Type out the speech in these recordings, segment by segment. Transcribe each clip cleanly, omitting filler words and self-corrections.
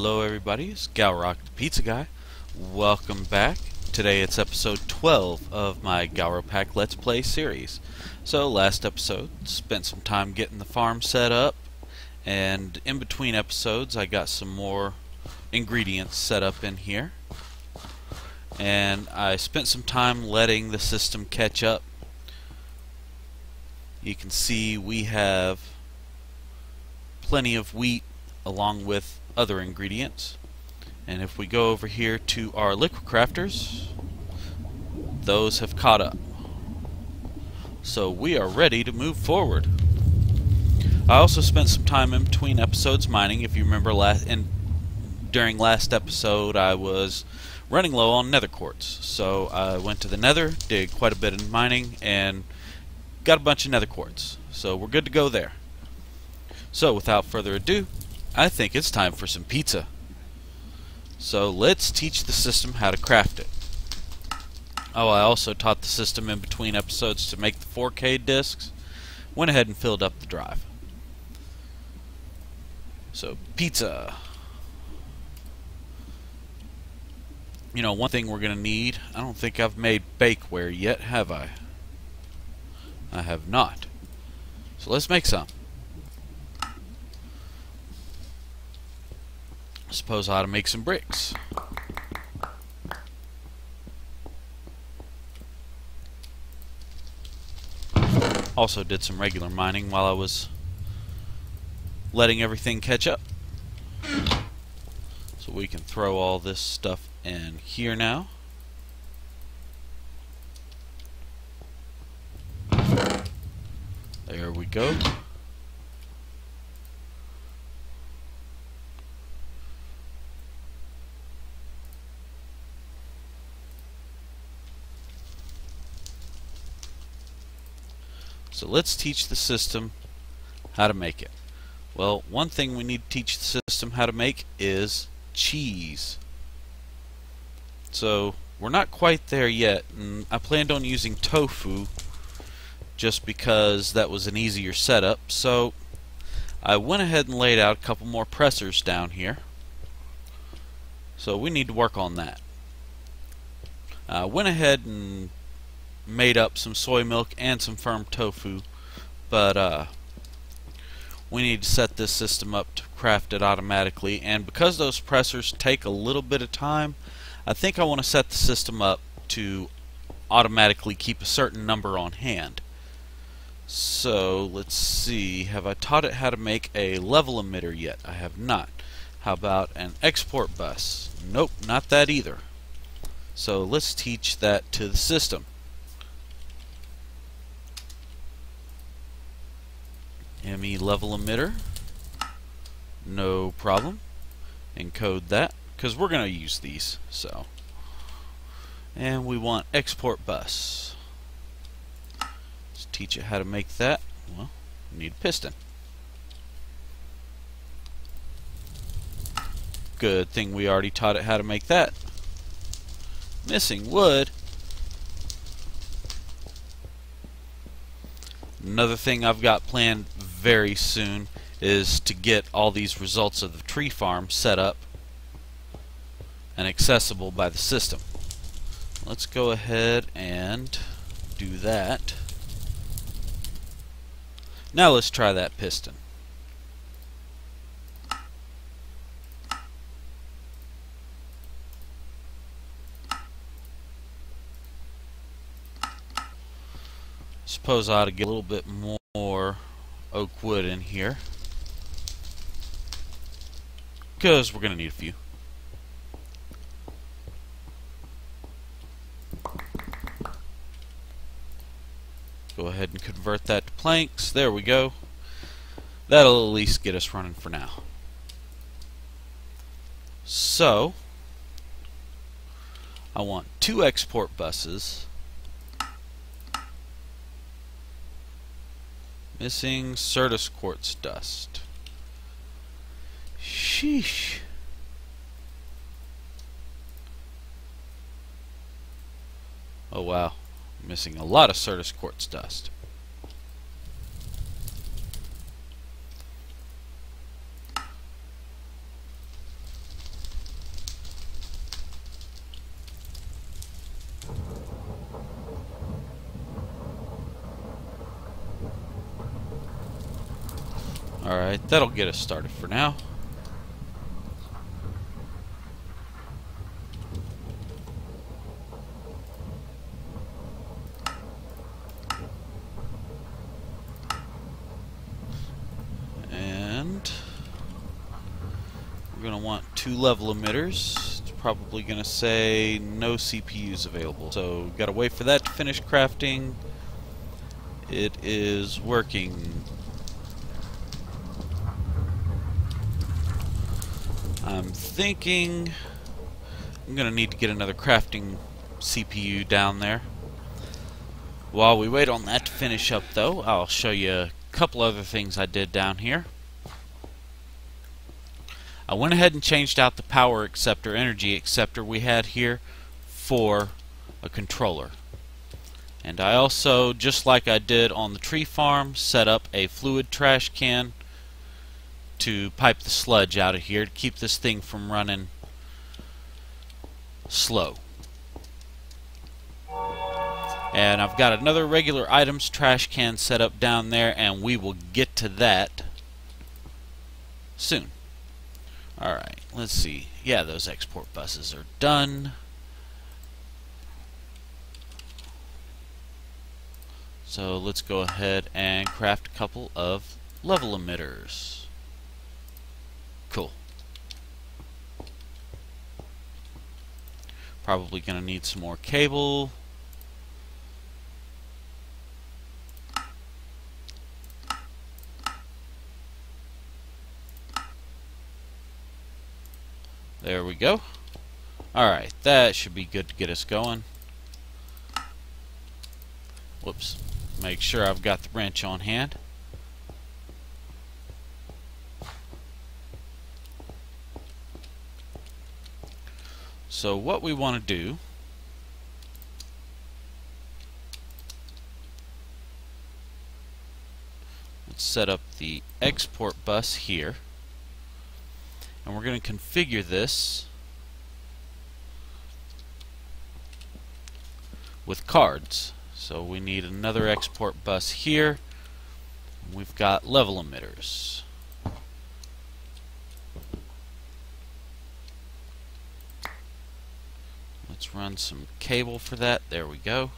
Hello everybody, it's Galropack the Pizza Guy. Welcome back. Today it's episode 12 of my Galropack Let's Play series. So last episode, spent some time getting the farm set up, and in between episodes I got some more ingredients set up in here. And I spent some time letting the system catch up. You can see we have plenty of wheat along with other ingredients, and if we go over here to our liquid crafters, those have caught up, so we are ready to move forward. I also spent some time in between episodes mining. If you remember, during last episode I was running low on nether quartz, so I went to the nether, did quite a bit of mining, and got a bunch of nether quartz, so we're good to go there. So without further ado, I think it's time for some pizza. So let's teach the system how to craft it. Oh, I also taught the system in between episodes to make the 4K discs. Went ahead and filled up the drive. So pizza. You know, one thing we're going to need, I don't think I've made bakeware yet, have I? I have not. So let's make some. I suppose I ought to make some bricks. Also did some regular mining while I was letting everything catch up. So we can throw all this stuff in here now. There we go. So let's teach the system how to make it. Well, one thing we need to teach the system how to make is cheese. So we're not quite there yet, and I planned on using tofu just because that was an easier setup. So I went ahead and laid out a couple more pressers down here. So we need to work on that. I went ahead and made up some soy milk and some firm tofu, but we need to set this system up to craft it automatically, and because those pressers take a little bit of time, I think I want to set the system up to automatically keep a certain number on hand. So let's see, have I taught it how to make a level emitter yet? I have not. How about an export bus? Nope, not that either. So let's teach that to the system. ME level emitter, no problem. Encode that because we're going to use these. So, and we want export bus. Let's teach it how to make that. Well, we need a piston. Good thing we already taught it how to make that. Missing wood. Another thing I've got planned very soon is to get all these results of the tree farm set up and accessible by the system. Let's go ahead and do that. Now let's try that piston. Suppose I ought to get a little bit more oak wood in here, because we're going to need a few. Go ahead and convert that to planks. There we go. That'll at least get us running for now. So I want 2 export buses. Missing Certus quartz dust. Sheesh. Oh wow. Missing a lot of Certus quartz dust. Alright, that'll get us started for now. And we're going to want 2 level emitters. It's probably going to say no CPUs available. So got to wait for that to finish crafting. It is working. I'm thinking I'm going to need to get another crafting CPU down there. While we wait on that to finish up, though, I'll show you a couple other things I did down here. I went ahead and changed out the power acceptor, energy acceptor we had here for a controller. And I also, just like I did on the tree farm, set up a fluid trash can to pipe the sludge out of here to keep this thing from running slow. And I've got another regular items trash can set up down there, and we will get to that soon. Alright, let's see. Yeah, those export buses are done. So let's go ahead and craft a couple of level emitters. Cool. Probably going to need some more cable. There we go. Alright, that should be good to get us going. Whoops. Make sure I've got the wrench on hand. So what we want to do let's set up the export bus here, and we're going to configure this with cards. So we need another export bus here. We've got level emitters. Let's run some cable for that. There we go.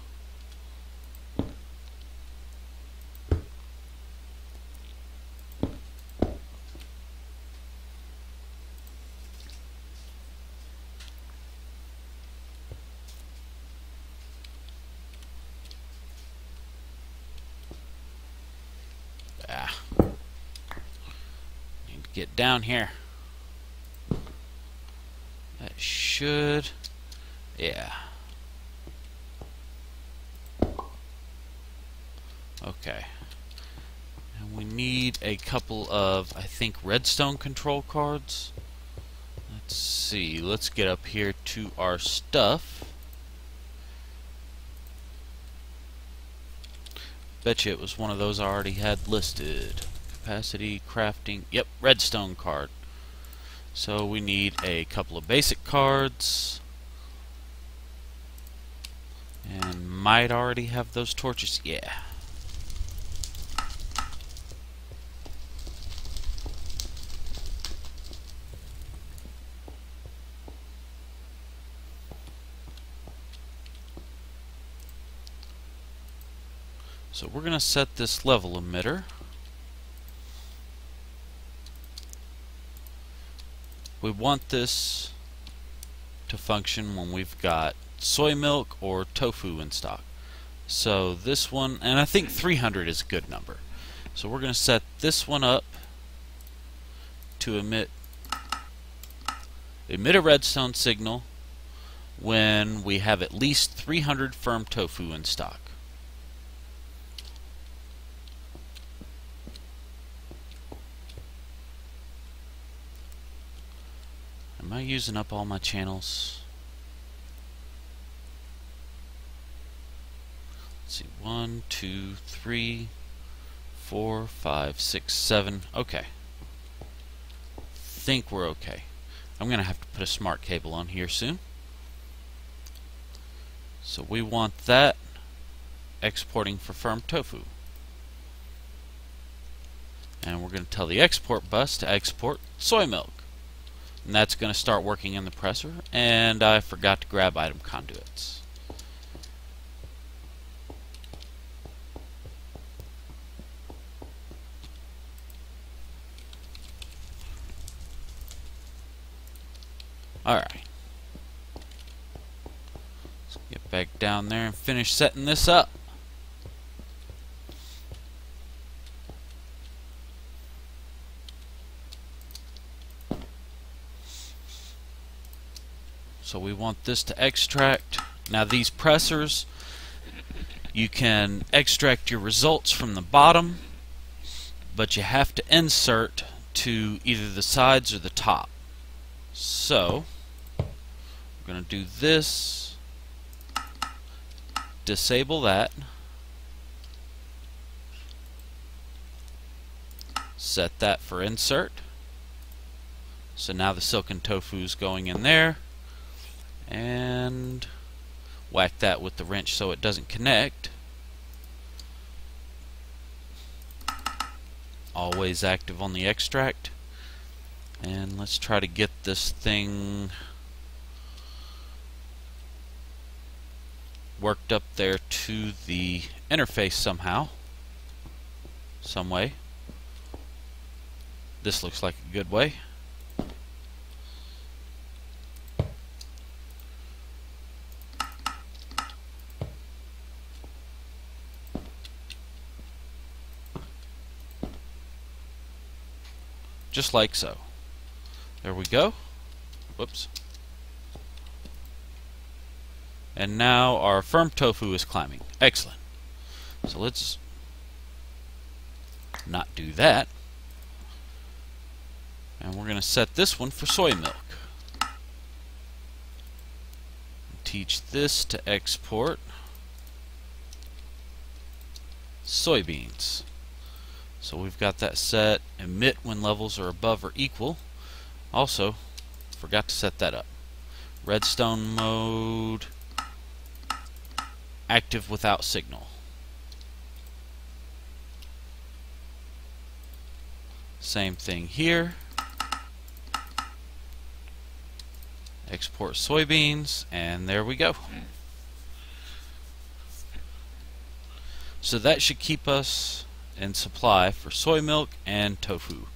Need to get down here. That should... yeah. Okay. And we need a couple of, I think, redstone control cards. Let's see. Let's get up here to our stuff. Bet you it was one of those I already had listed. Capacity, crafting. Yep, redstone card. So we need a couple of basic cards. And might already have those torches. Yeah. So we're going to set this level emitter. We want this to function when we've got soy milk or tofu in stock. So this one, and I think 300 is a good number. So we're going to set this one up to emit a redstone signal when we have at least 300 firm tofu in stock. Am I using up all my channels? Let's see, 1, 2, 3, 4, 5, 6, 7. Okay. Think we're okay. I'm going to have to put a smart cable on here soon. So we want that exporting for firm tofu. And we're going to tell the export bus to export soy milk. And that's going to start working in the presser. And I forgot to grab item conduits. Alright. Let's get back down there and finish setting this up. So we want this to extract. Now these pressers, you can extract your results from the bottom, but you have to insert to either the sides or the top. So we're going to do this, disable that, set that for insert. So now the silken tofu is going in there, and whack that with the wrench so it doesn't connect. Always active on the extract. And let's try to get this thing worked up there to the interface somehow, some way. This looks like a good way. Just like so. There we go. Whoops. And now our firm tofu is climbing. Excellent. So let's not do that. And we're going to set this one for soy milk. Teach this to export soybeans. So we've got that set. Emit when levels are above or equal. Also, forgot to set that up. Redstone mode, active without signal. Same thing here. Export soybeans, and there we go. So that should keep us in supply for soy milk and tofu.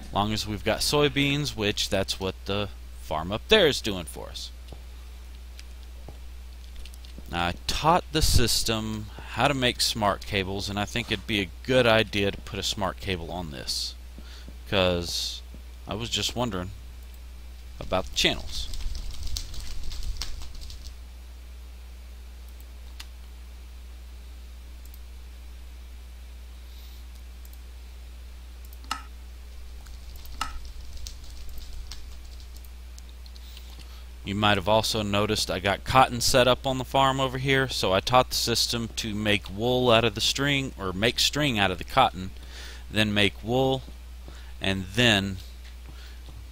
As long as we've got soybeans, which that's what the farm up there is doing for us. Now I taught the system how to make smart cables, and I think it'd be a good idea to put a smart cable on this, because I was just wondering about the channels. You might have also noticed I got cotton set up on the farm over here, so I taught the system to make wool out of the string, or make string out of the cotton, then make wool, and then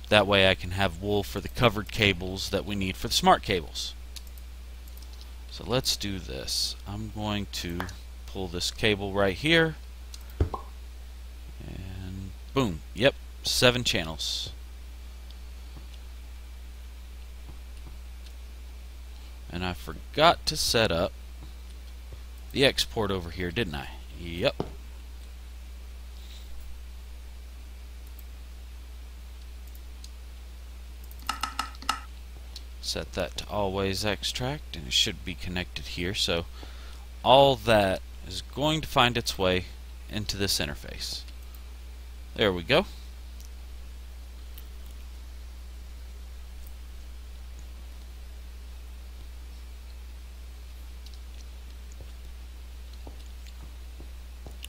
that way I can have wool for the covered cables that we need for the smart cables. So let's do this. I'm going to pull this cable right here, and boom, yep, 7 channels. And I forgot to set up the export over here, didn't I? Yep. Set that to always extract, and it should be connected here. So all that is going to find its way into this interface. There we go.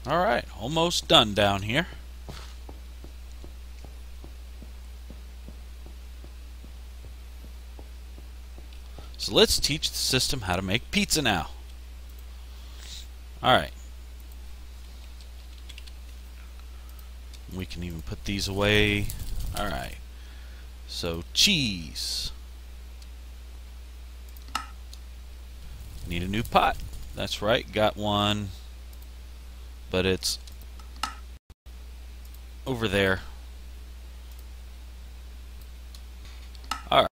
Alright, almost done down here. So let's teach the system how to make pizza now. Alright. We can even put these away. Alright. So, cheese. Need a new pot. That's right, got one. But it's over there. Alright.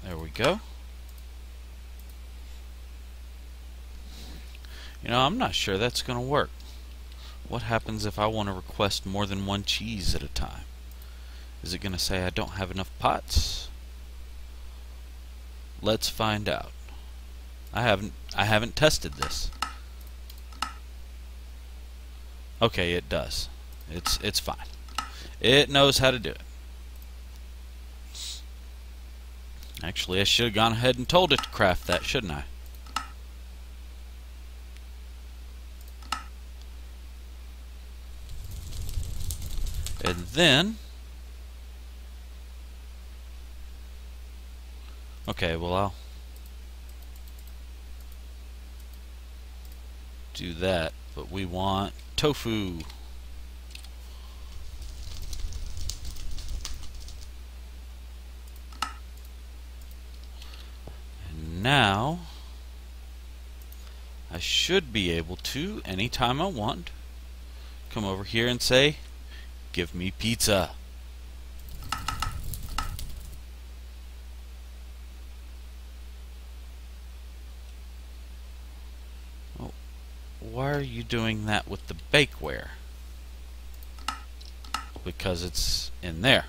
There we go. You know, I'm not sure that's going to work. What happens if I want to request more than one cheese at a time? Is it going to say I don't have enough pots? Let's find out. I haven't tested this. Okay, it does. It's fine. It knows how to do it. Actually, I should have gone ahead and told it to craft that, shouldn't I? And then, okay, well, I'll do that, but we want tofu. And now, I should be able to, anytime I want, come over here and say, give me pizza. Oh, why are you doing that with the bakeware? Because it's in there.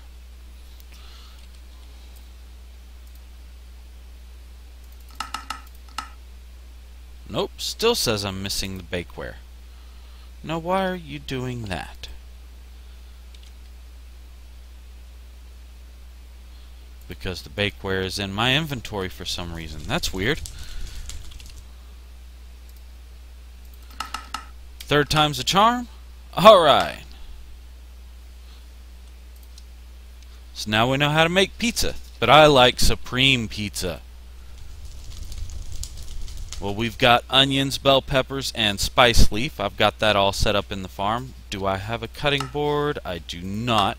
Nope, still says I'm missing the bakeware. Now why are you doing that? Because the bakeware is in my inventory for some reason. That's weird. Third time's a charm? Alright. So now we know how to make pizza. But I like supreme pizza. Well, we've got onions, bell peppers, and spice leaf. I've got that all set up in the farm. Do I have a cutting board? I do not.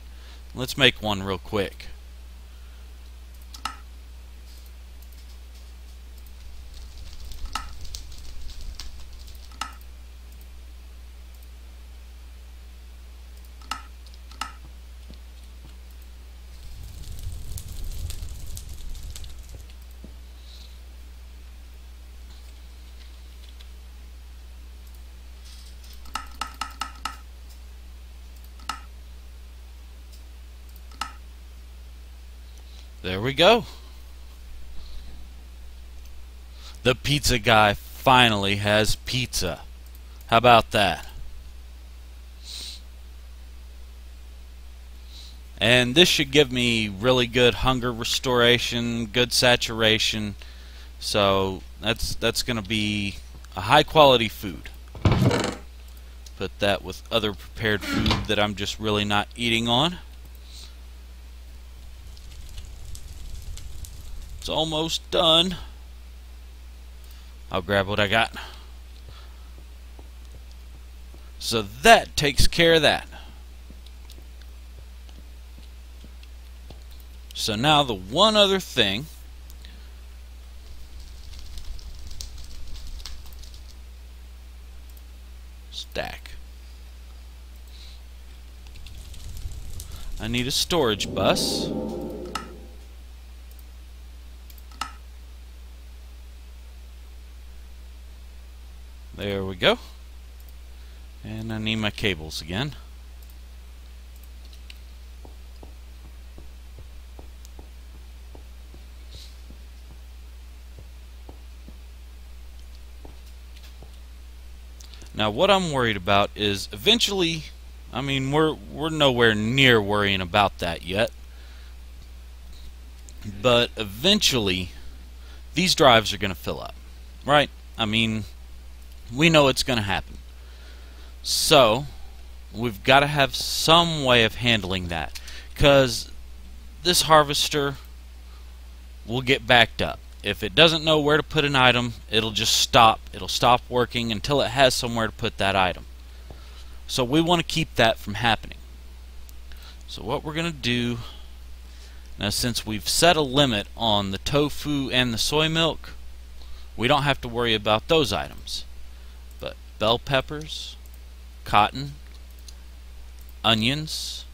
Let's make one real quick. There we go. The pizza guy finally has pizza. How about that? And this should give me really good hunger restoration, good saturation. So that's going to be a high quality food. Put that with other prepared food that I'm just really not eating on. It's almost done. I'll grab what I got. So that takes care of that. So now the one other thing stack. I need a storage bus. There we go. And I need my cables again. Now what I'm worried about is eventually, I mean we're nowhere near worrying about that yet, but eventually these drives are going to fill up, right? I mean, we know it's going to happen. So we've got to have some way of handling that, because this harvester will get backed up. If it doesn't know where to put an item, it'll just stop. It'll stop working until it has somewhere to put that item. So we want to keep that from happening. So what we're going to do, now since we've set a limit on the tofu and the soy milk, we don't have to worry about those items. But bell peppers, cotton, onions,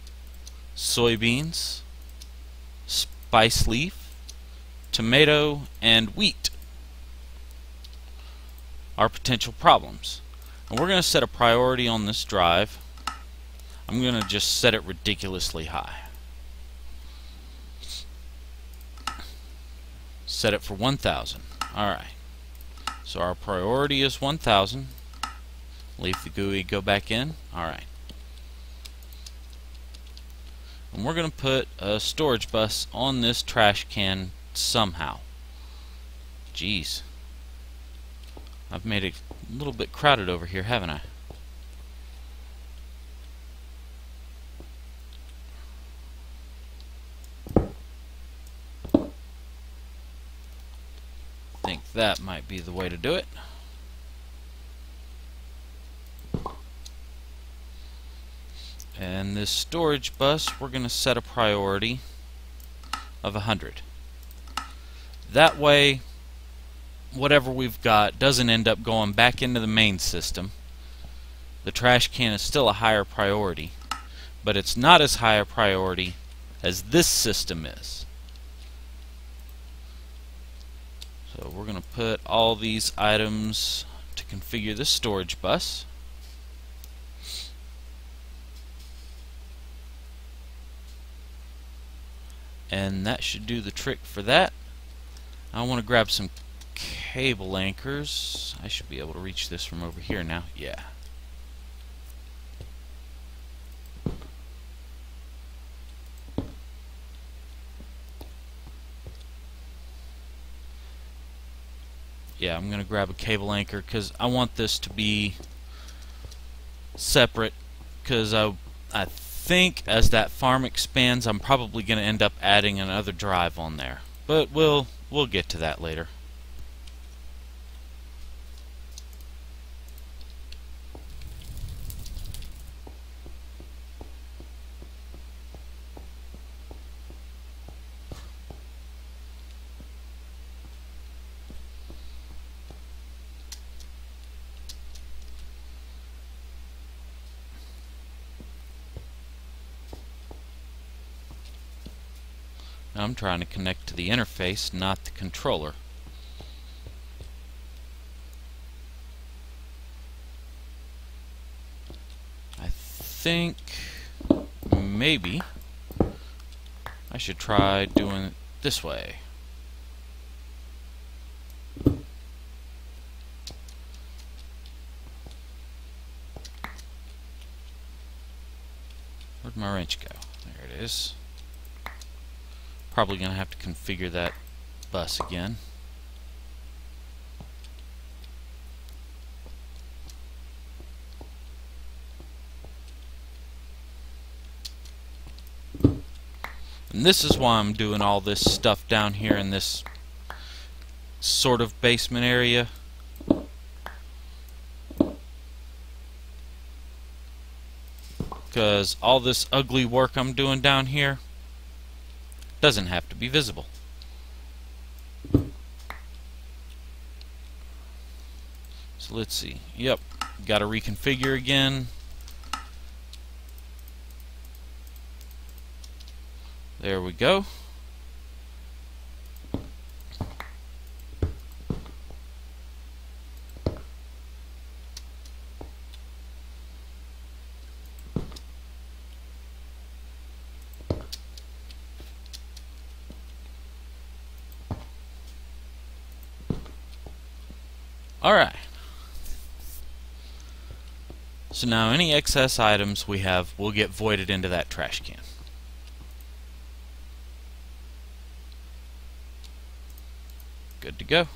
soybeans, spice leaf, tomato, and wheat are potential problems. And we're going to set a priority on this drive. I'm going to just set it ridiculously high. Set it for 1,000. Alright. So our priority is 1,000. Leave the GUI, go back in. Alright. And we're going to put a storage bus on this trash can somehow. Jeez. I've made it a little bit crowded over here, haven't I? Think that might be the way to do it. And this storage bus, we're going to set a priority of 100. That way, whatever we've got doesn't end up going back into the main system. The trash can is still a higher priority, but it's not as high a priority as this system is. So we're going to put all these items to configure this storage bus. And that should do the trick for that. I want to grab some cable anchors. I should be able to reach this from over here now. Yeah. Yeah, I'm going to grab a cable anchor because I want this to be separate, because I think as that farm expands I'm probably going to end up adding another drive on there. But we'll get to that later. I'm trying to connect to the interface, not the controller. I think maybe I should try doing it this way. Where'd my wrench go? There it is. Probably going to have to configure that bus again. And this is why I'm doing all this stuff down here in this sort of basement area. Because all this ugly work I'm doing down here doesn't have to be visible. So let's see. Yep, got to reconfigure again. There we go. Alright. So now any excess items we have will get voided into that trash can. Good to go.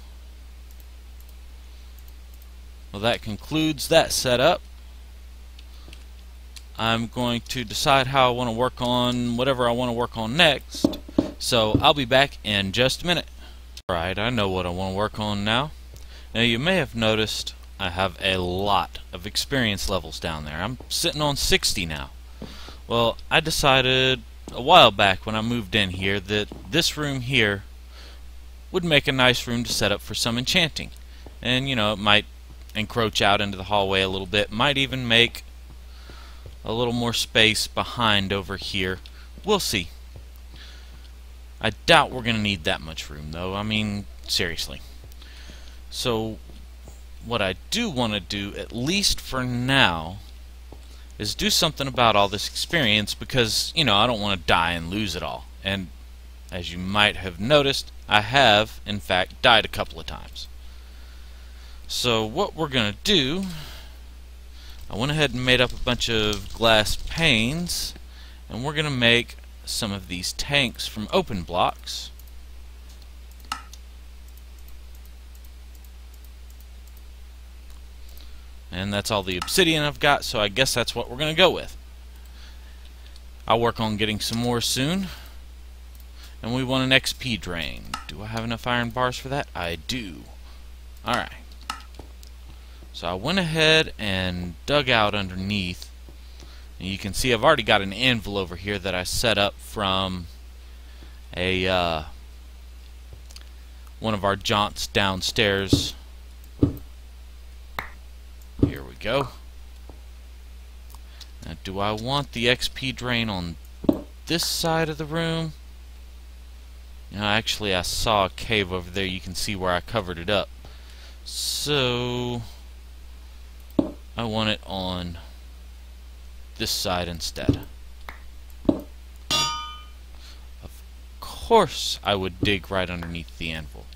Well, that concludes that setup. I'm going to decide how I want to work on whatever I want to work on next. So I'll be back in just a minute. Alright, I know what I want to work on now. Now you may have noticed I have a lot of experience levels down there. I'm sitting on 60 now. Well, I decided a while back when I moved in here that this room here would make a nice room to set up for some enchanting. And you know, it might encroach out into the hallway a little bit, might even make a little more space behind over here. We'll see. I doubt we're going to need that much room, though. I mean, seriously. So, what I do want to do, at least for now, is do something about all this experience because, you know, I don't want to die and lose it all. And as you might have noticed, I have, in fact, died a couple of times. So what we're going to do, I went ahead and made up a bunch of glass panes, and we're going to make some of these tanks from open blocks. And that's all the obsidian I've got, so I guess that's what we're going to go with. I'll work on getting some more soon. And we want an XP drain. Do I have enough iron bars for that? I do. Alright. So I went ahead and dug out underneath. And you can see I've already got an anvil over here that I set up from a one of our jaunts downstairs. Here we go. Now, do I want the XP drain on this side of the room? You know, actually I saw a cave over there. You can see where I covered it up. So I want it on this side instead. Of course I would dig right underneath the anvil.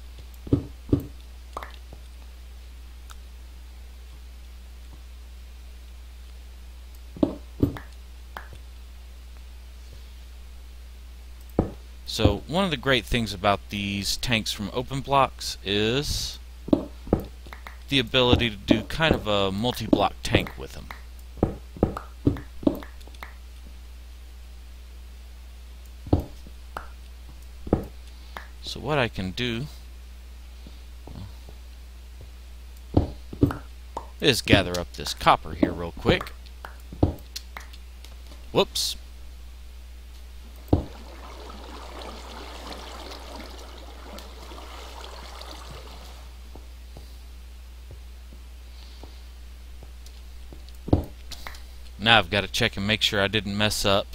So one of the great things about these tanks from open blocks is the ability to do kind of a multi-block tank with them. So what I can do is gather up this copper here real quick. Whoops. Now I've got to check and make sure I didn't mess up.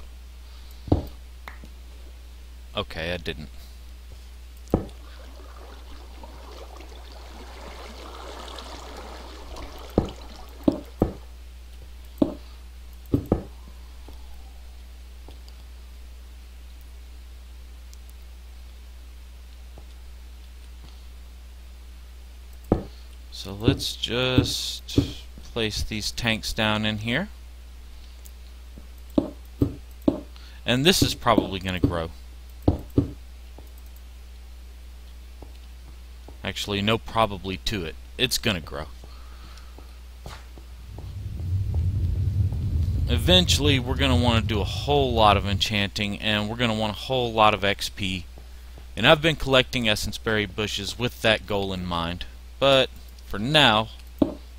Okay, I didn't. So let's just place these tanks down in here. And this is probably going to grow. Actually, no probably to it. It's going to grow. Eventually, we're going to want to do a whole lot of enchanting, and we're going to want a whole lot of XP. And I've been collecting essence berry bushes with that goal in mind. But for now,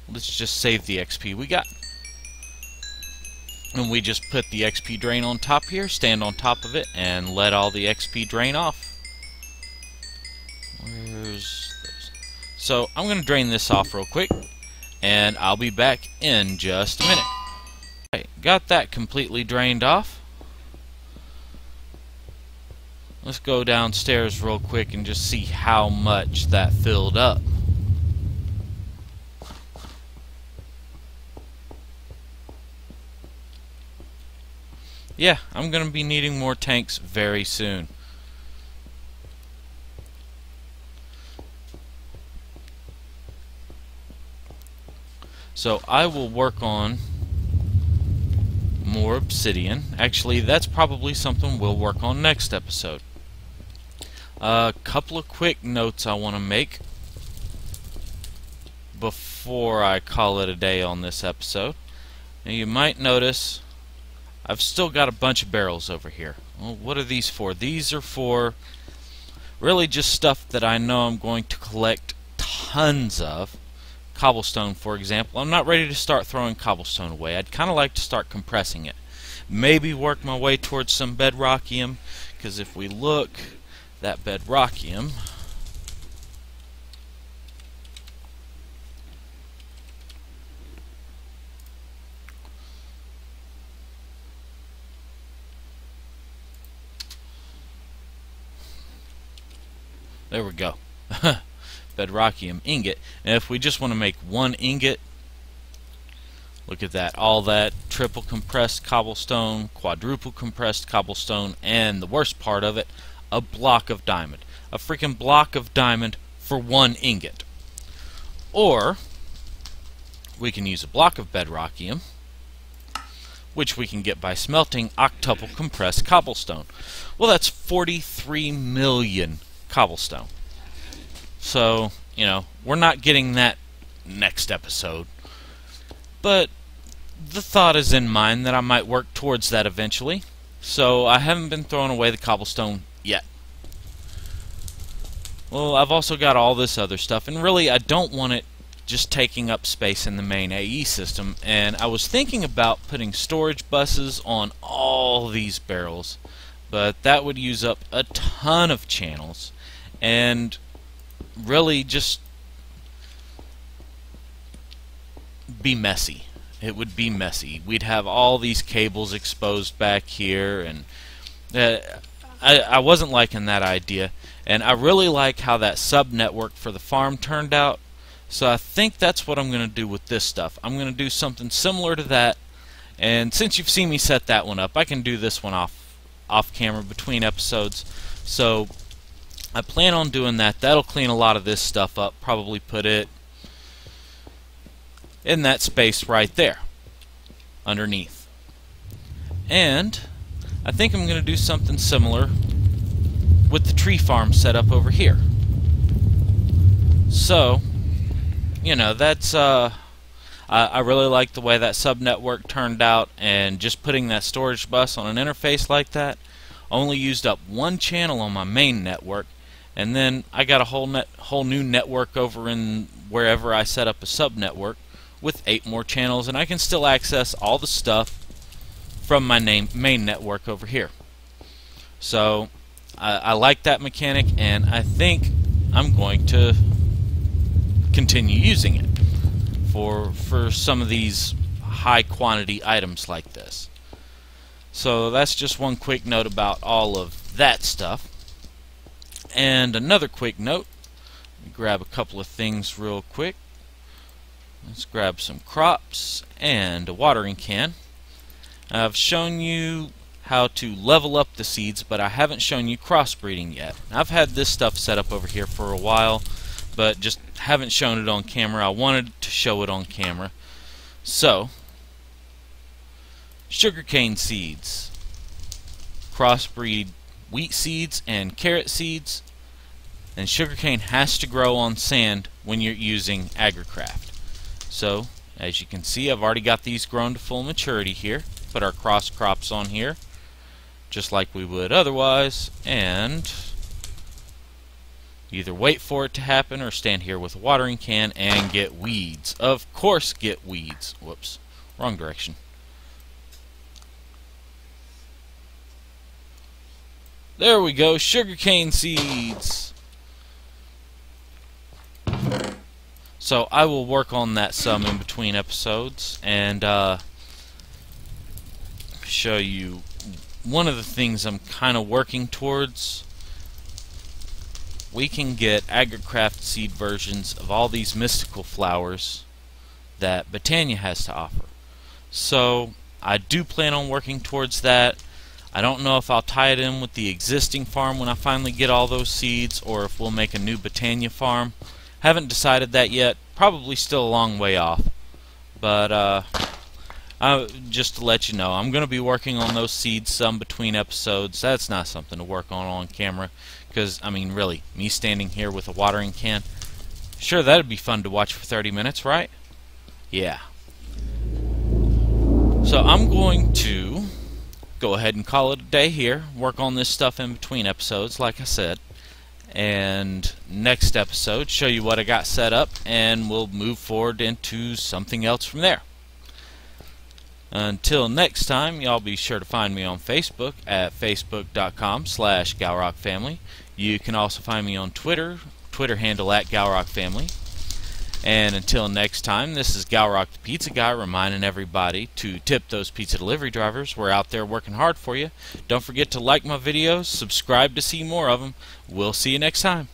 let's just save the XP we got. And we just put the XP drain on top here, stand on top of it, and let all the XP drain off. Where's those? So I'm going to drain this off real quick, and I'll be back in just a minute. Okay, got that completely drained off. Let's go downstairs real quick and just see how much that filled up. Yeah, I'm going to be needing more tanks very soon. So I will work on more obsidian. Actually, that's probably something we'll work on next episode. A couple of quick notes I want to make before I call it a day on this episode. Now, you might notice I've still got a bunch of barrels over here. Well, what are these for? These are for really just stuff that I know I'm going to collect tons of. Cobblestone, for example. I'm not ready to start throwing cobblestone away. I'd kind of like to start compressing it. Maybe work my way towards some bedrockium, because if we look, that bedrockium There we go. Bedrockium ingot. And if we just want to make one ingot, look at that. All that triple compressed cobblestone, quadruple compressed cobblestone, and the worst part of it, a block of diamond. A freaking block of diamond for one ingot. Or we can use a block of bedrockium, which we can get by smelting octuple compressed cobblestone. Well, that's 43 million cobblestone. So, you know, we're not getting that next episode. But the thought is in mind that I might work towards that eventually. So I haven't been throwing away the cobblestone yet. Well, I've also got all this other stuff, and really I don't want it just taking up space in the main AE system, and I was thinking about putting storage buses on all these barrels, but that would use up a ton of channels and really just be messy. It would be messy. We'd have all these cables exposed back here, and I wasn't liking that idea, and I really like how that sub-network for the farm turned out. So I think that's what I'm going to do with this stuff. I'm going to do something similar to that, and since you've seen me set that one up, I can do this one off camera between episodes. So I plan on doing that. That'll clean a lot of this stuff up, probably put it in that space right there underneath. And I think I'm going to do something similar with the tree farm set up over here. So, you know, that's I really like the way that sub-network turned out, and just putting that storage bus on an interface like that only used up one channel on my main network, and then I got a whole new network over in wherever I set up a sub-network with 8 more channels, and I can still access all the stuff from my main network over here. So I like that mechanic, and I think I'm going to continue using it for some of these high quantity items like this. So that's just one quick note about all of that stuff. And another quick note, let me grab a couple of things real quick. Let's grab some crops and a watering can. I've shown you how to level up the seeds, but I haven't shown you crossbreeding yet. I've had this stuff set up over here for a while, but just haven't shown it on camera. I wanted to show it on camera. So, sugarcane seeds, crossbreed wheat seeds and carrot seeds, and sugarcane has to grow on sand when you're using AgriCraft. So, as you can see, I've already got these grown to full maturity here. Put our cross crops on here, just like we would otherwise, and either wait for it to happen or stand here with a watering can and get weeds. Of course, get weeds. Whoops, wrong direction. There we go, sugarcane seeds. So I will work on that some in between episodes and show you one of the things I'm kind of working towards. We can get AgriCraft seed versions of all these mystical flowers that Botania has to offer. So I do plan on working towards that. I don't know if I'll tie it in with the existing farm when I finally get all those seeds, or if we'll make a new Botania farm. Haven't decided that yet. Probably still a long way off. But just to let you know, I'm going to be working on those seeds some between episodes. That's not something to work on camera, because, I mean, really, me standing here with a watering can, sure, that'd be fun to watch for 30 minutes, right? Yeah. So I'm going to go ahead and call it a day here, work on this stuff in between episodes, like I said, and next episode show you what I got set up, and we'll move forward into something else from there. Until next time, y'all be sure to find me on Facebook at facebook.com/GalrockFamily. You can also find me on Twitter handle at GalrockFamily. And until next time, this is Galrock the Pizza Guy reminding everybody to tip those pizza delivery drivers. We're out there working hard for you. Don't forget to like my videos, subscribe to see more of them. We'll see you next time.